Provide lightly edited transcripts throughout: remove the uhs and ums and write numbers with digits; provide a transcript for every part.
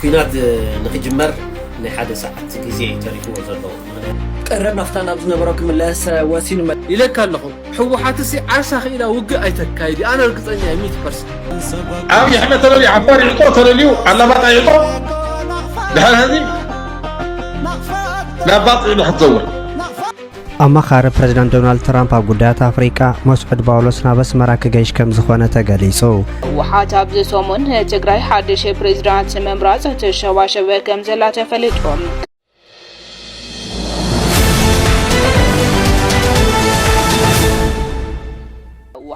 كينات نخجمر لحد ساعة كزي تاريخ وزلوا قررنا فتنا بزنبرك من لاس واسين إليك اللهم حو حاتسي عرسا خيلا وقع أيتكايدي أنا رقصني 100%. عمي احنا ترى لي عباري يقطع ترى لي على باطع يقطع لحال هذه لا باطع اللي حتزور أمخار بريزيدنت دونالد ترامب أبغودات أفريقيا مسعود باولوس نابس مراك جيش كم زخونة تجليسو وحتى بزسومن تجري حدش بريزيدنت ممراز تشواشة كم زلات فلتهم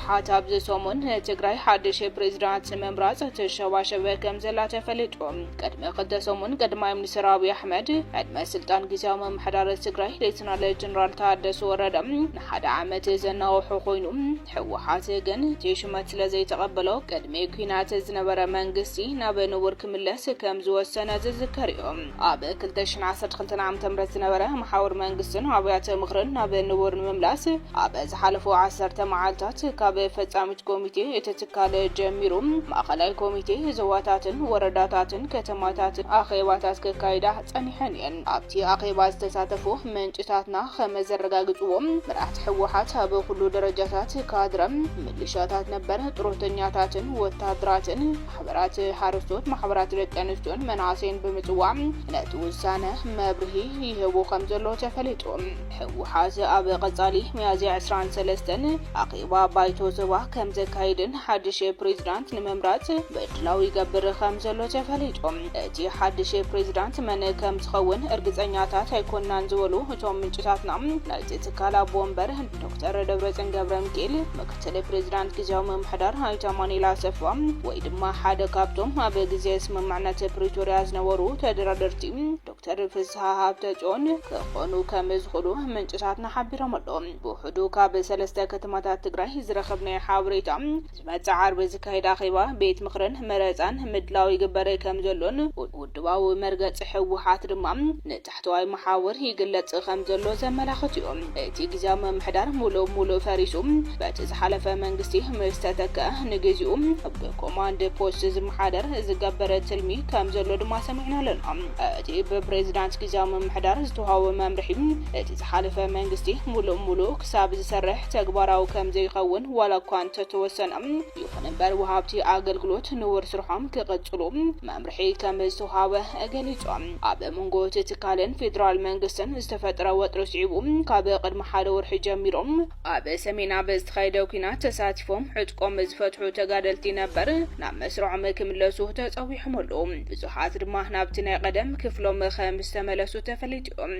حتى بزسومن تجري حدش بريزيدنت ممراز تشواشة كم زلات فلتهم قدم قدسومن قدم منسراوي أحمد قدم سلطان جزاوم محدار تجري ليتنال جنرال تادس وردم نحد عامة زناو حقوينهم حوحات جن تيشمت لزي تقبلوا قدم كينات زنبرة منقسي نابن ورك ملس كم زو السنة ذكريهم أبا كلتشن عصر خلتنا عم تمرت زنبرة محاور منقسن وعبيات مخرن نابن ور مملاس أبا زحلفوا عصر تمعالتات كاب فصامت كوميتي يتتكال جميروم ماخلاي كوميتي زواتاتن ورداتاتن كتماتاتن اخيباتات كايدا صنيحنين ابتي اخيبات تساتفو منጭታትና ከመዘረጋግጡም ምርአት ህወሓት በሁሉ ደረጃታት ካድረም ምልሻታት ነበር ጥሮተኛታትን ወታደራትን ማህበራት ሐረስቶት ማህበራት ደቀንስቶን መናሴን በመጽዋም ነጥ ውሳነ መብርሂ ይሄው ከምዘሎ ተፈልጦም ህወሓት አበ ቀጻሊ ሚያዝያ 13 አኺባ ባይቶ زوا كم زكايدن حدش بريزيدنت نممرات بدلاو يقبر خمزلو تفليتهم اتي حدش بريزيدنت من كم تخون ارغصنياتات هيكونان زولو هتوم منጭታትና ናይት ተካላ ቦምበር ዶክተር ደብረጽዮን ገብረሚካኤል ምክትል ፕሬዝዳንት ጊዜያዊ መምሕዳር ሃይታ ማኒላ ሰፋም ወይ ድማ ሓደ ካብቶም ኣብ ግዜ ስምምዕነት ፕሪቶሪያ ዝነበሩ ተደራደርቲ ዶክተር ፍስሐ ሃብተጽዮን ከኾኑ ከመዝኹሉ መንጭታትና ሓቢሮም ኣለዎም ብውሕዱ ካብ ሰለስተ ከተማታት ትግራይ ዝረኸብና ሓበሬታ ዝመጽዓር በዝካይዳ ኺባ ቤት ምኽርን መረፃን ምድላዊ ግበረ ከም ዘሎን ውድባዊ መርገጽ ህወሓት ድማ ንታሕተዋይ መሓወር ይግለጽ ከም ዘሎ ዘመላኽትዮም እቲ ጊዜያዊ መምሕዳር ሙሉ ፈሪሱም በቲ ዝሓለፈ መንግስቲ ምስተተከ ንግዚኡ በኮማንድ ፖስት ዝመሓደር ዝገበረ ትልሚ ከም ዘሎ ድማ ሰሚዕና ኣለና እቲ በፕሬዝዳንት ጊዜያዊ መምሕዳር ዝተዋሃበ መምርሒ እቲ ዝሓለፈ መንግስቲ ሙሉ ክሳብ ዝሰርሕ ተግባራዊ ከም ዘይኸውን ዋላ ኳንተ ተወሰነ ይኹን እምበር ወሃብቲ አገልግሎት ንወር ስርሖም ክቀጽሉ መምርሒ ከም ዝተዋሃበ ገሊጾም ኣብ መንጎ ትካልን ፌደራል መንግስትን ዝተፈጠረ ወጥሮ ሲዒቡ ካብ ቅድመ ሓደ ወርሒ ጀሚሮም ኣብ ሰሜና በዝተኻይደው ኩናት ተሳቲፎም ሕጥቆም ዝፈትሑ ተጋደልቲ ነበር ናብ መስርዖም ክምለሱ ተጸዊሖም ኣለዉ ብዙሓት ድማ ናብቲ ናይ ቀደም ክፍሎም ከም ዝተመለሱ ተፈሊጦም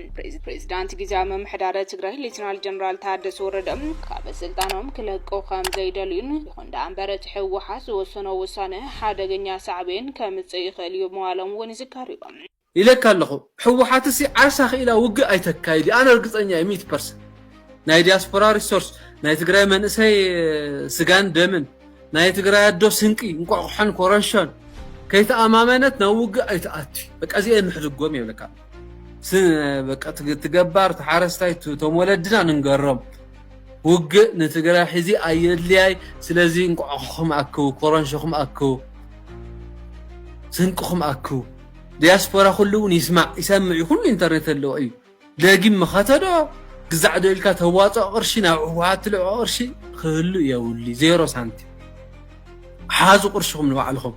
ፕሬዝዳንት ጊዜያዊ መምሕዳር ትግራይ ሌተናል ጀነራል ታደሰ ወረደ ካብ ስልጣኖም ክለቁ ከም ዘይደልዩን ይኹን ዳንበር ህወሓት ዝወሰኖ ውሳነ ሓደገኛ ሳዕቤን ከምጽእ ይኽእል እዩ መዋሎም እውን ይዝካርዮም إليك اللهم حو حاتسي عرسا خيلا وقع أيتكايدي أنا رقصني 100%. ناي دياسبورا ريسورس ناي تقراي من اسي سجان دمن ناي تقراي دو سنقي نقع حن كورنشان كيت أمامنت نوقع أيتأتي بك أزي محرقوم يبلكا سن بك تقبار تحارستاي تمولدنا ننقرم وقع نتقراي حزي أيدلياي سلازي نقعهم أكو كورنشهم أكو سنقهم أكو دياسبورا كلون يسمع كل انترنت اللو اي لاقي مخاتدا قزع دلكا تواصا قرشي نوعات القرشي كله يا ولي 0 سنتي حازو قرشكم نوعلكم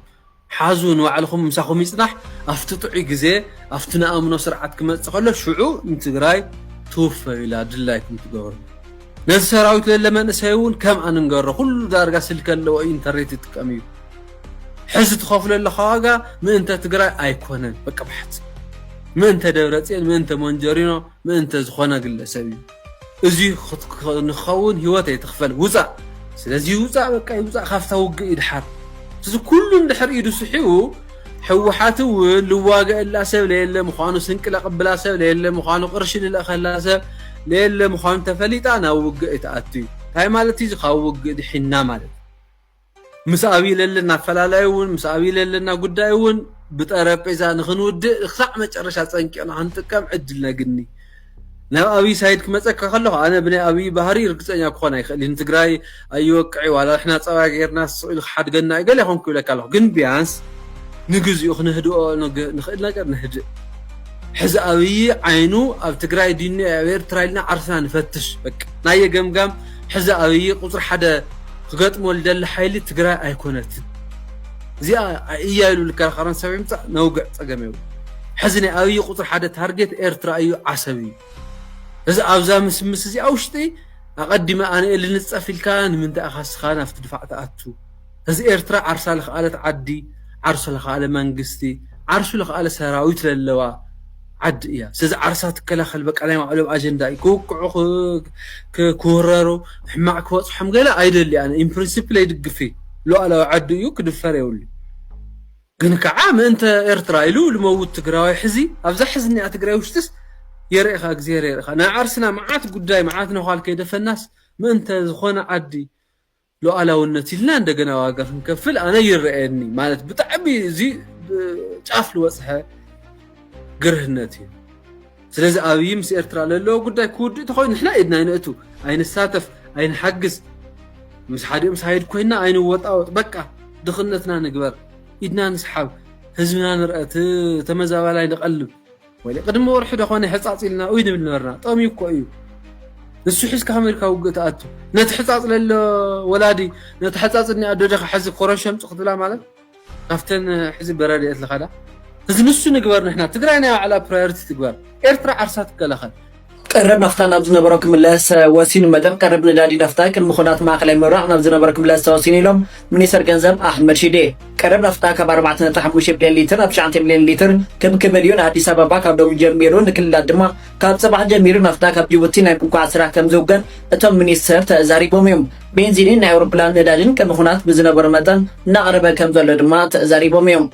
حازو نوعلكم مساخم يصنح افتطعي غزي افتنا امنو سرعت كمص خلو شعو انتግራይ توفى الى دلايكم تغور ناس سراويت لمن سيون كم اننغر كل دارغا سلكلو انترنت تقميو حز تخاف للخواجة من أنت تقرأ أيقونن بكبحت من أنت دورتين من أنت منجرينو من أنت زخنا قل سبي إزي نخون هواته تخفل وزع سلازي وزع بكا وزع خافته وقع يدحر سلازي كلهم دحر يدو صحيو حوحاته لواقع إلا سب ليلا مخانو سنك لقبلا سب ليلا مخانو قرش للا خلا سب ليلا مخانو تفليت أنا وقع يتأتي هاي مالتي خاو وقع دحنا مالت مساوي لنا فلالايون مساوي لنا قدايون بطرابيزا نخنود خصع مጨረሻ ጸንቂና አንጥቀም ዕድልና ግኒ ናብ አቢ ሳይድ ክመጸካ ከለኹ አነ ብናይ አቢ ባህሪ ርግጸኛ ክኾን አይኽእልን ትግራይ አይወቅዒ ዋላ احنا ጸባ ገርና ስኢል ሓድገና ይገለ ይኹን ክብለካ ኣለኹ ግን ቢያንስ ንግዝኡ ክነህድኦ ንኽእል ነገር ንህድእ ሕዚ ኣብይ ዓይኑ ኣብ ትግራይ ዲኒ ኣብ ኤርትራ ኢልና ዓርስና ንፈትሽ በቃ ናይ ገምጋም ሕዚ ኣብይ ቁፅሪ ሓደ ክገጥሞ ልደሊ ሓይሊ ትግራይ ኣይኮነትን እዚኣ እያ ኢሉ ልከራኸረን ሰብ ይምፃእ ነውግዕ ፀገም እዩ ሕዚ ናይ ኣብይ ቁፅሪ ሓደ ታርጌት ኤርትራ እዩ ዓሰብ እዩ እዚ ኣብዛ ምስምስ እዚኣ ውሽጢ ኣቐዲመ ኣነ ልንፀፍ ኢልካ ንምንታይ ኣኻስኻ ናብቲ ድፋዕ ተኣቱ እዚ ኤርትራ ዓርሳ ዝኸኣለት ዓዲ ዓርሶ ዝኸኣለ መንግስቲ ዓርሱ ዝኸኣለ ሰራዊት ዘለዋ ዓዲ እያ ስለዚ ዓርሳ ትከላኸል በቃ ናይ ባዕሎም ኣጀንዳ እዩ ክውቅዑ ክውረሩ ሕማቅ ክበፅሖም ገለ ኣይደሊ ኣነ ኢን ፕሪንሲፕል ኣይድግፊ ሉኣላዊ ዓዲ እዩ ክድፈር የብሉ ግን ከዓ ምእንተ ኤርትራ ኢሉ ልመውት ትግራዋይ ሕዚ ኣብዛ ሕዚ ኒኣ ትግራይ ውሽጥስ የርእኻ እግዚኣብሔር የርእኻ ናይ ዓርስና መዓት ጉዳይ መዓት ነዃል ከይደፈናስ ምእንተ ዝኾነ ዓዲ ሉኣላውነት ኢልና እንደገና ዋጋ ክንከፍል ኣነ ይርአየኒ ማለት ብጣዕሚ እዚ ጫፍ ልወፅሐ ግርህነት እዩ ስለዚ ኣብይ ምስ ኤርትራ ዘለዎ ጉዳይ ክውድእ ተኾይኑ ንሕና ኢድና ይንእቱ ኣይንሳተፍ ኣይንሓግዝ ምስ ሓደ ምስ ሃይድ ኮይና ኣይንወጣወጥ በቃ ድኽነትና ንግበር ኢድና ንስሓብ ህዝብና ንርአት ተመዛባላይ ንቐልብ ወይ ቅድሚ ወርሒ ደኾነ ሕፃፅ ኢልና ወይ ንብል ነበርና ጠቕሚ እኮ እዩ ንሱ ሒዝካ ኣሜሪካ ውግእ ተኣቱ ነቲ ሕፃፅ ለሎ ወላዲ ነቲ ሕፃፅ እኒኣ ደደኻ ሕዚ ኮረንሸም ፅኽትላ ማለት ካብተን ሕዚ በረድየት ዝኸዳ እዚ ንሱ ንግበር ንሕና ትግራይ ናይ ባዕላ ፕራዮሪቲ ትግበር ኤርትራ ዓርሳ ትከላኸል ቀረብ ናፍታ ናብ ዝነበሮ ክምለስ ወሲኑ መጠን ቀረብ ነዳዲ ናፍታ ቅድሚ ኩናት ማእከላይ ምብራቕ ናብ ዝነበሮ ክምለስ ተወሲኑ ኢሎም ሚኒስተር ገንዘብ ኣሕመድ ሺዴ ቀረብ ናፍታ ካብ 4.5 ሚልዮን ሊትር ኣብ 9 ሚልዮን ሊትር ከም ክመልዮን ኣዲስ ኣበባ ካብ ደቡብ ጀሚሩ ንክልላት ድማ ካብ ፅባሕ ጀሚሩ ናፍታ ካብ ጅቡቲ ናይ ምቁዓት ስራሕ ከም ዝውገን እቶም ሚኒስተር ተዛሪቦም እዮም ቤንዚንን ናይ ኣውሮፕላን ነዳድን ቅድሚ ኩናት ብዝነበሮ መጠን እናቐረበ ከም ዘሎ ድማ ተዛሪቦም እዮም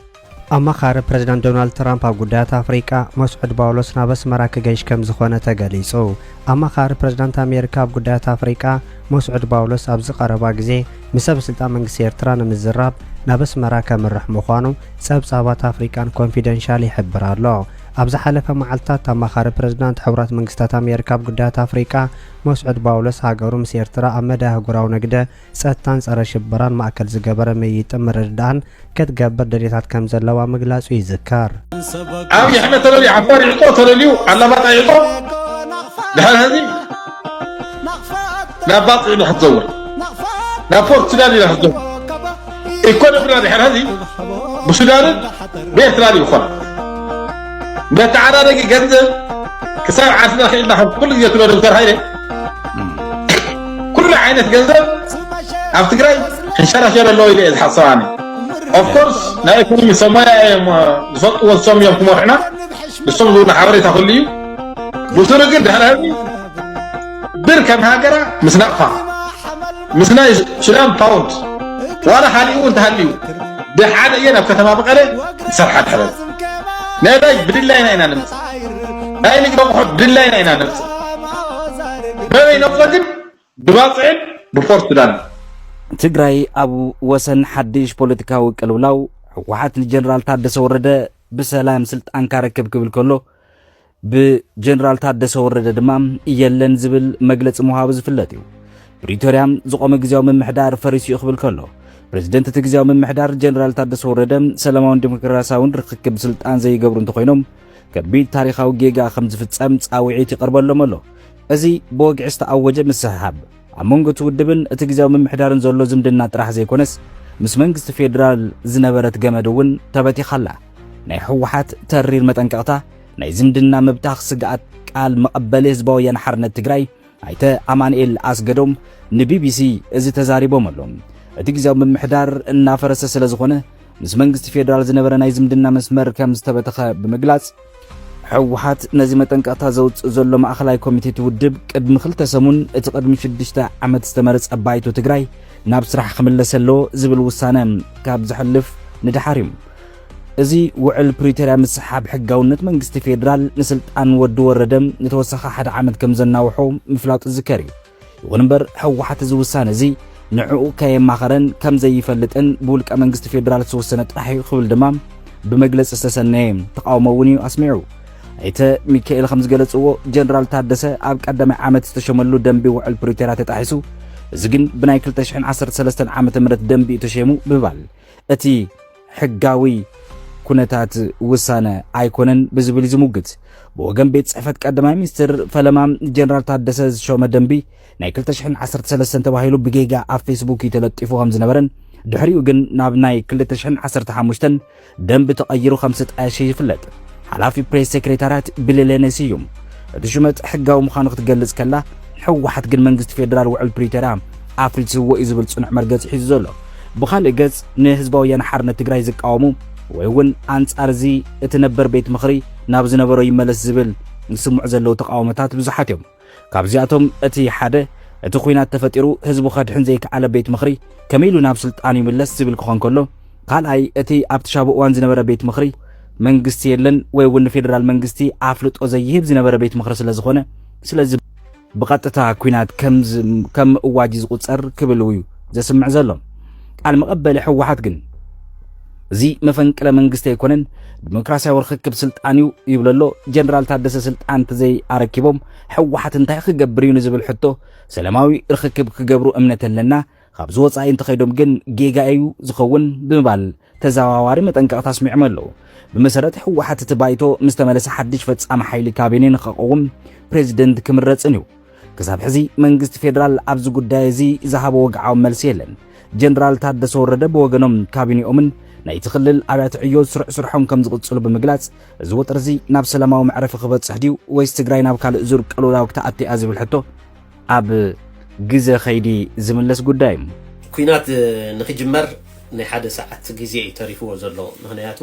ኣማኻሪ ፕሬዝዳንት ዶናልድ ትራምፕ ኣብ ጉዳያት ኣፍሪቃ መስዑድ ጳውሎስ ናብ ኣስመራ ክገይሽ ከም ዝኾነ ተገሊጹ ኣማኻሪ ፕሬዝዳንት ኣሜሪካ ኣብ ጉዳያት ኣፍሪቃ መስዑድ ጳውሎስ ኣብ ዝቐረባ ግዜ ምስ ሰብ ስልጣን መንግስቲ ኤርትራ ንምዝራብ ናብ ኣስመራ ከምርሕ ምዃኑ ጸብጻባት ኣፍሪቃን ኮንፊደንሻል ይሕብር ኣሎ ኣብ ዝሓለፈ መዓልትታት ኣማኻሪ ፕሬዝዳንት ሕቡራት መንግስታት ኣሜሪካ ኣብ ጉዳያት ኣፍሪቃ መስዑድ ጳውሎስ ሃገሩ ምስ ኤርትራ ኣብ መዳይ ኣህጉራዊ ንግደ ጸጥታን ጸረ ሽበራን ማእከል ዝገበረ ምይይጥን ምርድዳእን ክትገብር ደልየታት ከም ዘለዋ ምግላጹ ይዝከር ኣብይ ኣሕመድ ተለልዩ ዓፋር ይዕጦ ተለልዩ ዓላማጣ ይዕጦ ድሕሪ ህዚ ናብ ባፅዕ ኢሉ ክትዘውር ናብ ፖርት ሱዳን ኢሉ ክትዘውር ኢኮኖሚና ድሕሪ ህዚ ብሱዳንን ብኤርትራን ይኾን بتعرض جنزب كسر عسنا خيلنا كل ذي تقول دكتور هايله كل عينة جنزب أفتكري إنشارة شر الله إلى الحصاني of course لا يكون يسمى زط والصوم يوم كمرحنا الصوم دون حرارة تخليه بصورة كده هذه بركم هاجرة مسنقفة مسنا شلون باوند ولا حالي وانت هاليو ده حدا ينا بكتما بقرة سرحة حلال نادي بدلاينا هنا نمس هاي اللي قبل حد بدلاينا هنا نمس بين نفسك بواقع بفورت سودان ትግራይ ኣብ ወሰን ሓድሽ ፖለቲካዊ ቅልውላው ሕወሓት ንጀነራል ታደሰ ወረደ ብሰላም ስልጣን ካረከብ ክብል ከሎ ብጀነራል ታደሰ ወረደ ድማ እየለን ዝብል መግለጽ ምሃብ ዝፍለጥ እዩ ብሪቶሪያም ዝቆመ ግዜያዊ ምምሕዳር ፈሪሱ ይኽብል ከሎ ፕሬዝደንት ትግዜያዊ ምምሕዳር ጀነራል ታደሰ ወረደ ሰላማውን ዲሞክራሲያውን ርክክብ ስልጣን ዘይገብሩ እንትኾይኖም ከቢድ ታሪኻዊ ጌጋ ከም ዝፍጸም ጻውዒት ይቀርበሎም ኣሎ እዚ ብወግዒ ዝተኣወጀ ምስሓብ ኣብ መንጎ ትውድብን እቲ ግዜያዊ ምምሕዳርን ዘሎ ዝምድና ጥራሕ ዘይኮነስ ምስ መንግስቲ ፌደራል ዝነበረት ገመድ እውን ተበቲኻላ ናይ ሕወሓት ተሪር መጠንቀቕታ ናይ ዝምድና መብታኽ ስግኣት ቃል መቐበሊ ህዝባዊ ወያነ ሓርነት ትግራይ ኣይተ ኣማንኤል ኣስገዶም ንቢቢሲ እዚ ተዛሪቦም ኣሎም እቲ ግዜያዊ ምምሕዳር እናፈረሰ ስለ ዝኾነ ምስ መንግስቲ ፌደራል ዝነበረ ናይ ዝምድና መስመር ከም ዝተበተኸ ብምግላጽ ሕወሓት ነዚ መጠንቀቕታ ዘውፅእ ዘሎ ማእኸላይ ኮሚቴ ትውድብ ቅድሚ 2 ሰሙን እቲ ቅድሚ 6 ዓመት ዝተመረጸ ባይቶ ትግራይ ናብ ስራሕ ክምለስ ኣሎ ዝብል ውሳነ ካብ ዝሕልፍ ንድሓር እዩ እዚ ውዕል ፕሪቶሪያ ምስሓብ ሕጋውነት መንግስቲ ፌደራል ንስልጣን ወዲ ወረደ ንተወሰኸ 1 ዓመት ከም ዘናውሖ ምፍላጡ ዝከር እዩ ይኹን እምበር ሕወሓት እዚ ውሳነ እዚ ንዕኡ ከየማኸረን ከም ዘይፈልጥን ብውልቀ መንግስቲ ፌደራል ዝተወሰነ ጥራሕ እዩ ክብል ድማ ብመግለፂ ዝተሰነየ ተቃውሞ እውን እዩ ኣስሚዑ ኣይተ ሚካኤል ከም ዝገለጽዎ ጀነራል ታደሰ ኣብ ቀዳማይ ዓመት ዝተሸመሉ ደንቢ ውዕል ፕሪቶሪያ ተጣሒሱ እዚ ግን ብናይ 2013 ዓመተ ምህረት ደንቢ ተሸሙ ብባል እቲ ሕጋዊ ኩነታት ውሳነ ኣይኮነን ብዝብል ዝሙግት ብወገን ቤት ጽሕፈት ቀዳማይ ሚኒስትር ፈለማ ጀነራል ታደሰ ዝሾመ ደንቢ ናይ 2013 ተባሂሉ ብጌጋ ኣብ ፌስቡክ ተለጢፉ ከም ዝነበረን ድሕሪኡ ግን ናብ ናይ 2015 ደንቢ ተቐይሩ ከም ዝተጣየሸ ይፍለጥ። ሓላፊ ፕሬስ ሴክሬታሪያት ብለለነ ስዩም እቲ ሹመት ሕጋዊ ምዃኑ ክትገልጽ ከላ ሕወሓት ግን መንግስቲ ፌደራል ውዕል ፕሪቶሪያ ኣፍሪስዎ እዩ ዝብል ጽኑዕ መርገፂ ሒዙ ዘሎ። ብኻልእ ገጽ ንህዝባዊ ወያነ ሓርነት ትግራይ ዝቃወሙ ወይ እውን ኣንጻር እዚ እቲ ነበር ቤት ምኽሪ ናብ ዝነበሮ ይመለስ ዝብል ዝስምዑ ዘለዉ ተቃውሞታት ብዙሓት እዮም። ካብዚኣቶም እቲ ሓደ እቲ ኩናት ተፈጢሩ ህዝቡ ከድሕን ዘይከኣለ ቤት ምኽሪ ከመይ ኢሉ ናብ ስልጣን ይምለስ ዝብል ክኾን ከሎ ካልኣይ እቲ ኣብቲ ሻብኡ እዋን ዝነበረ ቤት ምኽሪ መንግስቲ የለን ወይ እውን ፌደራል መንግስቲ ኣፍልጦ ዘይህብ ዝነበረ ቤት ምኽሪ ስለ ዝኾነ ስለዚ ብቐጥታ ኩናት ከም እዋጅ ዝቁፀር ክብል እዩ ዘስምዕ ዘሎ። ቃል መቐበሊ ሕወሓት ግን እዚ መፈንቅለ መንግስቲ ኣይኮነን ዲሞክራሲያዊ ርክክብ ስልጣን እዩ ይብለሎ። ጀነራል ታደሰ ስልጣን ተዘይ ኣረኪቦም ሕወሓት እንታይ ክገብር እዩ ንዝብል ሕቶ ሰላማዊ ርክክብ ክገብሩ እምነት ኣለና ካብዚ ወፃኢ እንተኸይዶም ግን ጌጋ እዩ ዝኸውን ብምባል ተዘዋዋሪ መጠንቀቕታ ኣስሚዖም ኣለዉ። ብመሰረት ሕወሓት እቲ ባይቶ ምስ ተመለሰ ሓድሽ ፈጻሚ ሓይሊ ካቢነ ንኸቐውም ፕሬዚደንት ክምረፅን እዩ። ክሳብ ሕዚ መንግስቲ ፌደራል ኣብዚ ጉዳይ እዚ ዝሃቦ ወግዓዊ መልሲ የለን። ጀነራል ታደሰ ወረደ ብወገኖም ካቢኔኦምን ናይቲ ክልል ኣብያተ ዕዮ ስርሖም ከም ዝቕፅሉ ብምግላጽ እዚ ወጥሪ እዚ ናብ ሰላማዊ መዕረፊ ክበፅሕ ድዩ ወይስ ትግራይ ናብ ካልእ ዙር ቀልውላዊ ክትኣትያ ዝብል ሕቶ ኣብ ግዜ ኸይዲ ዝምለስ ጉዳይ እዩ። ኩናት ንኽጅመር ናይ ሓደ ሰዓት ግዜ እዩ ተሪፍዎ ዘሎ። ምክንያቱ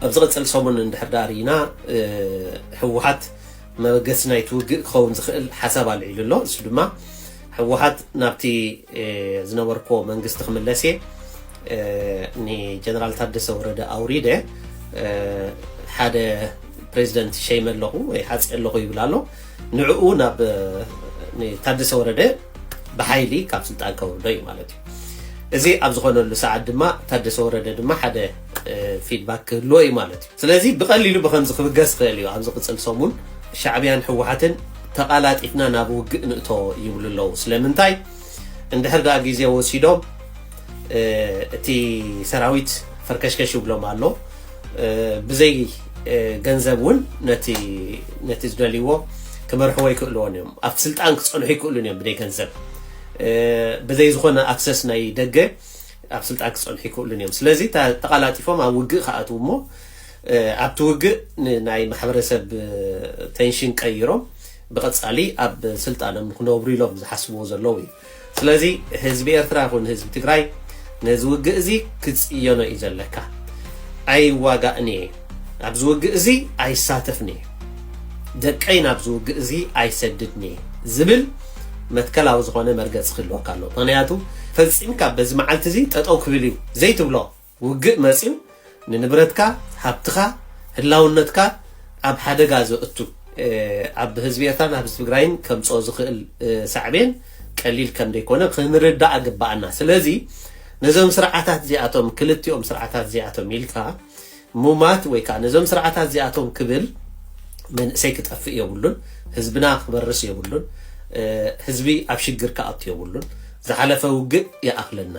ኣብ ዝቕፅል ሰሙን እንድሕር ዳርኢና ሕወሓት መበገሲ ናይቲ ውግእ ክኸውን ዝኽእል ሓሳብ ኣልዒሉ ኣሎ። እሱ ድማ ሕወሓት ናብቲ ዝነበርኮ መንግስቲ ክምለስ እየ ንጀነራል ታደሰ ወረደ ኣውሪደ ሓደ ፕሬዚደንት ሸይመ ኣለኹ ወይ ሓፂ ኣለኹ ይብል ኣሎ። ንዕኡ ናብ ታደሰ ወረደ ብሓይሊ ካብ ስልጣን ከውርዶ እዩ ማለት እዩ። እዚ ኣብ ዝኾነሉ ሰዓት ድማ ታደሰ ወረደ ድማ ሓደ ፊድባክ ክህልዎ እዩ ማለት እዩ። ስለዚ ብቐሊሉ ብከምዚ ክብገስ ክእል እዩ። ኣብ ዝቕፅል ሰሙን ሻዕብያን ሕወሓትን ተቓላጢፍና ናብ ውግእ ንእቶ ይብሉ ኣለዉ። ስለምንታይ እንድሕር ዳ ግዜ ወሲዶም እቲ ሰራዊት ፈርከሽከሽ ይብሎም ኣሎ። ብዘይ ገንዘብ እውን ነቲ ዝደልይዎ ክመርሕዎ ይክእልዎን እዮም። ኣብቲ ስልጣን ክፀንሑ ይክእሉን እዮም ብዘይ ገንዘብ ብዘይ ዝኾነ ኣክሰስ ናይ ደገ ኣብ ስልጣን ክፀንሑ ይክእሉን እዮም። ስለዚ ተቓላጢፎም ኣብ ውግእ ከኣትው እሞ ኣብቲ ውግእ ናይ ማሕበረሰብ ቴንሽን ቀይሮም ብቐፃሊ ኣብ ስልጣኖም ክነብሩ ኢሎም ዝሓስብዎ ዘለዉ እዩ። ስለዚ ህዝቢ ኤርትራ ይኹን ህዝቢ ትግራይ ነዚ ውግእ እዚ ክፅዮኖ እዩ ዘለካ። ኣይዋጋእኒ ኣብዚ ውግእ እዚ ኣይሳተፍኒ ደቀይ ናብዚ ውግእ እዚ ኣይሰድድኒ ዝብል መትከላዊ ዝኾነ መርገፂ ክህልወካ ኣሎ። ምክንያቱ ፈፂምካ በዚ መዓልቲ እዚ ጠጠው ክብል እዩ ዘይትብሎ ውግእ መፂኡ ንንብረትካ ሃብትኻ ህላውነትካ ኣብ ሓደጋ ዘእቱ ኣብ ህዝቢ ኤርትራን ኣብ ህዝቢ ትግራይን ከምፅኦ ዝኽእል ሳዕቤን ቀሊል ከም ዘይኮነ ክንርዳእ ግባአና። ስለዚ ነዞም ስርዓታት እዚኣቶም ክልቲኦም ስርዓታት እዚኣቶም ኢልካ ሙማት ወይ ከዓ ነዞም ስርዓታት እዚኣቶም ክብል መንእሰይ ክጠፍእ የብሉን፣ ህዝብና ክበርስ የብሉን፣ ህዝቢ ኣብ ሽግር ክኣቱ የብሉን። ዝሓለፈ ውግእ ይኣኽለና።